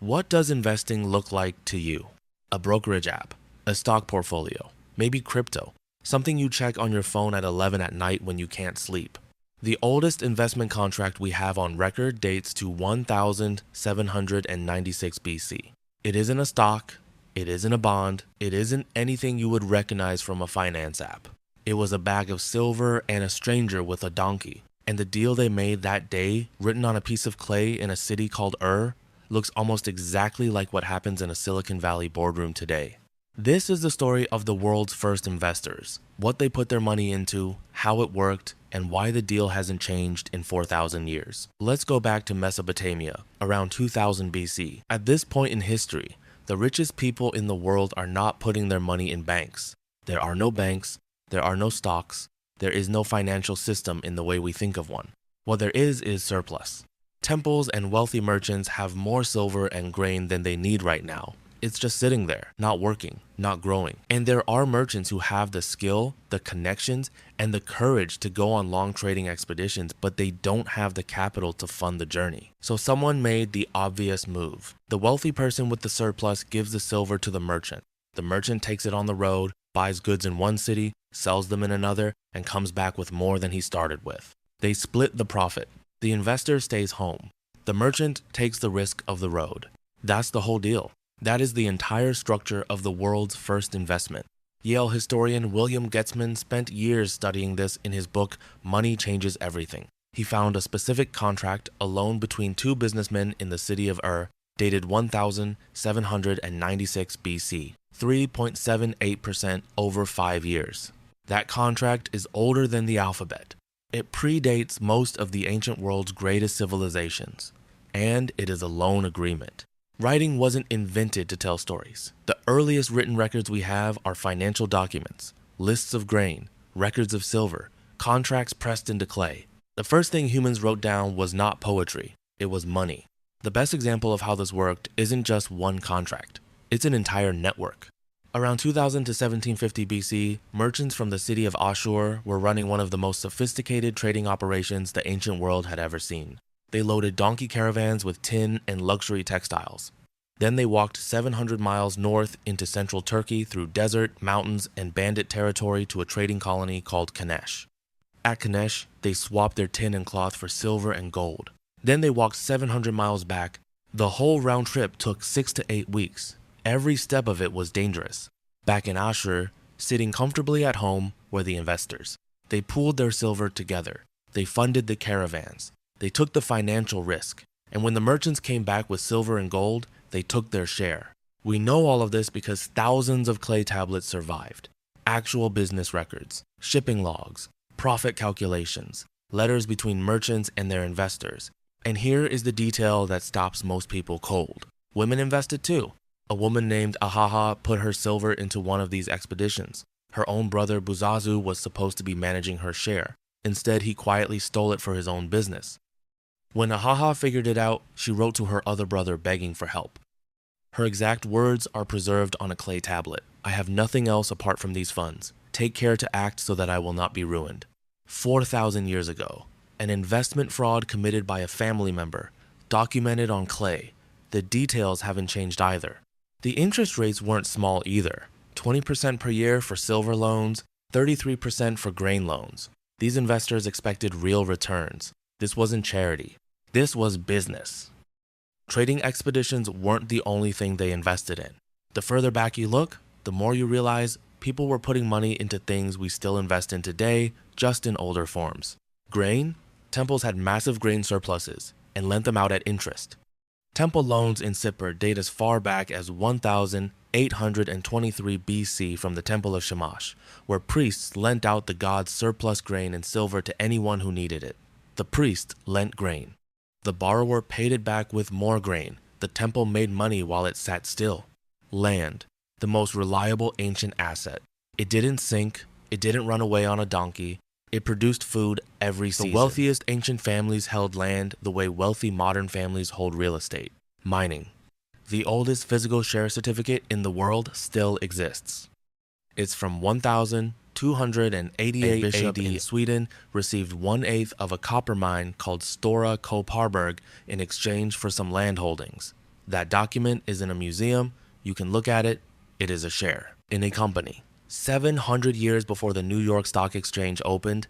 What does investing look like to you? A brokerage app, a stock portfolio, maybe crypto, something you check on your phone at 11 at night when you can't sleep. The oldest investment contract we have on record dates to 1796 BC. It isn't a stock, it isn't a bond, it isn't anything you would recognize from a finance app. It was a bag of silver and a stranger with a donkey. And the deal they made that day, written on a piece of clay in a city called looks almost exactly like what happens in a Silicon Valley boardroom today. This is the story of the world's first investors, what they put their money into, how it worked, and why the deal hasn't changed in 4,000 years. Let's go back to Mesopotamia, around 2000 BC. At this point in history, the richest people in the world are not putting their money in banks. There are no banks, there are no stocks, there is no financial system in the way we think of one. What there is surplus. Temples and wealthy merchants have more silver and grain than they need right now. It's just sitting there, not working, not growing. And there are merchants who have the skill, the connections, and the courage to go on long trading expeditions, but they don't have the capital to fund the journey. So someone made the obvious move. The wealthy person with the surplus gives the silver to the merchant. The merchant takes it on the road, buys goods in one city, sells them in another, and comes back with more than he started with. They split the profit. The investor stays home. The merchant takes the risk of the road. That's the whole deal. That is the entire structure of the world's first investment. Yale historian William Getzman spent years studying this in his book, Money Changes Everything. He found a specific contract, a loan between two businessmen in the city of dated 1796 BC, 3.78% over 5 years. That contract is older than the alphabet. It predates most of the ancient world's greatest civilizations, and it is a loan agreement. Writing wasn't invented to tell stories. The earliest written records we have are financial documents, lists of grain, records of silver, contracts pressed into clay. The first thing humans wrote down was not poetry, it was money. The best example of how this worked isn't just one contract, it's an entire network. Around 2000 to 1750 BC, merchants from the city of Ashur were running one of the most sophisticated trading operations the ancient world had ever seen. They loaded donkey caravans with tin and luxury textiles. Then they walked 700 miles north into central Turkey through desert, mountains, and bandit territory to a trading colony called Kanesh. At Kanesh, they swapped their tin and cloth for silver and gold. Then they walked 700 miles back. The whole round trip took 6 to 8 weeks. Every step of it was dangerous. Back in Ashur, sitting comfortably at home, were the investors. They pooled their silver together. They funded the caravans. They took the financial risk. And when the merchants came back with silver and gold, they took their share. We know all of this because thousands of clay tablets survived. Actual business records, shipping logs, profit calculations, letters between merchants and their investors. And here is the detail that stops most people cold. Women invested too. A woman named Ahaha put her silver into one of these expeditions. Her own brother Buzazu was supposed to be managing her share. Instead, he quietly stole it for his own business. When Ahaha figured it out, she wrote to her other brother begging for help. Her exact words are preserved on a clay tablet. I have nothing else apart from these funds. Take care to act so that I will not be ruined. 4,000 years ago, an investment fraud committed by a family member, documented on clay. The details haven't changed either. The interest rates weren't small either. 20% per year for silver loans, 33% for grain loans. These investors expected real returns. This wasn't charity. This was business. Trading expeditions weren't the only thing they invested in. The further back you look, the more you realize people were putting money into things we still invest in today, just in older forms. Grain? Temples had massive grain surpluses and lent them out at interest. Temple loans in Sippar date as far back as 1823 BC from the Temple of Shamash, where priests lent out the god's surplus grain and silver to anyone who needed it. The priest lent grain. The borrower paid it back with more grain. The temple made money while it sat still. Land, the most reliable ancient asset. It didn't sink, it didn't run away on a donkey, it produced food every season. The wealthiest ancient families held land the way wealthy modern families hold real estate. Mining. The oldest physical share certificate in the world still exists. It's from 1288 bishop in Sweden received 1/8 of a copper mine called Stora Kopparberg in exchange for some land holdings. That document is in a museum. You can look at it. It is a share in a company. 700 years before the New York Stock Exchange opened,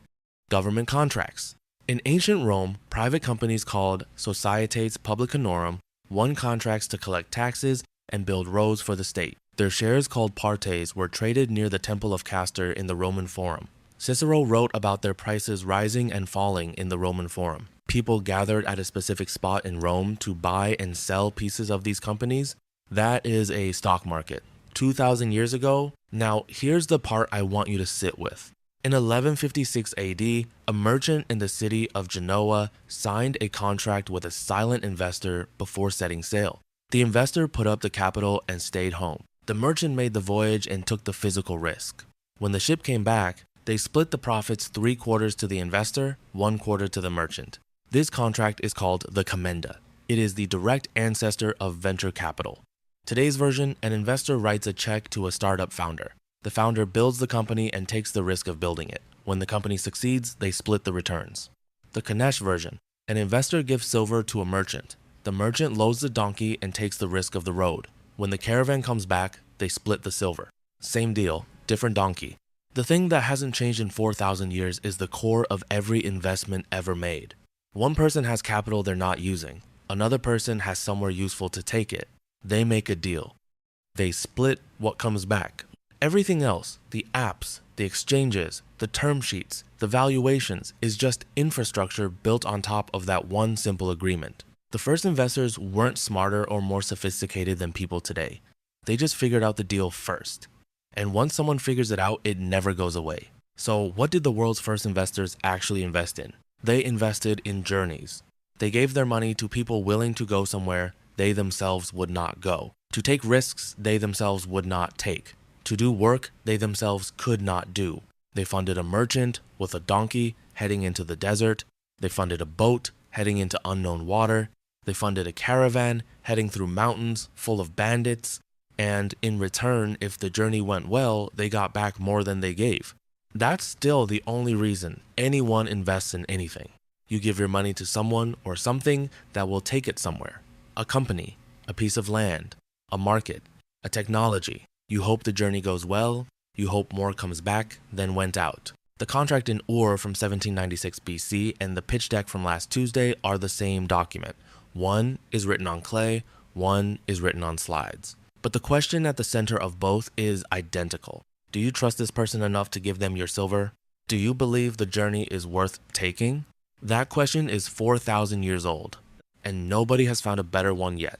government contracts. In ancient Rome, private companies called societas publicanorum won contracts to collect taxes and build roads for the state. Their shares, called partes, were traded near the Temple of Castor in the Roman Forum. Cicero wrote about their prices rising and falling in the Roman Forum. People gathered at a specific spot in Rome to buy and sell pieces of these companies. That is a stock market. 2,000 years ago, now here's the part I want you to sit with. In 1156 AD, a merchant in the city of Genoa signed a contract with a silent investor before setting sail. The investor put up the capital and stayed home. The merchant made the voyage and took the physical risk. When the ship came back, they split the profits 3/4 to the investor, 1/4 to the merchant. This contract is called the commenda. It is the direct ancestor of venture capital. Today's version, an investor writes a check to a startup founder. The founder builds the company and takes the risk of building it. When the company succeeds, they split the returns. The Kanesh version, an investor gives silver to a merchant. The merchant loads the donkey and takes the risk of the road. When the caravan comes back, they split the silver. Same deal, different donkey. The thing that hasn't changed in 4,000 years is the core of every investment ever made. One person has capital they're not using. Another person has somewhere useful to take it. They make a deal. They split what comes back. Everything else, the apps, the exchanges, the term sheets, the valuations, is just infrastructure built on top of that one simple agreement. The first investors weren't smarter or more sophisticated than people today. They just figured out the deal first. And once someone figures it out, it never goes away. So what did the world's first investors actually invest in? They invested in journeys. They gave their money to people willing to go somewhere they themselves would not go, to take risks they themselves would not take, to do work they themselves could not do. They funded a merchant with a donkey heading into the desert. They funded a boat heading into unknown water. They funded a caravan heading through mountains full of bandits. And in return, if the journey went well, they got back more than they gave. That's still the only reason anyone invests in anything. You give your money to someone or something that will take it somewhere. A company, a piece of land, a market, a technology. You hope the journey goes well, you hope more comes back than went out. The contract in Ur from 1796 BC and the pitch deck from last Tuesday are the same document. One is written on clay, one is written on slides. But the question at the center of both is identical. Do you trust this person enough to give them your silver? Do you believe the journey is worth taking? That question is 4,000 years old, and nobody has found a better one yet.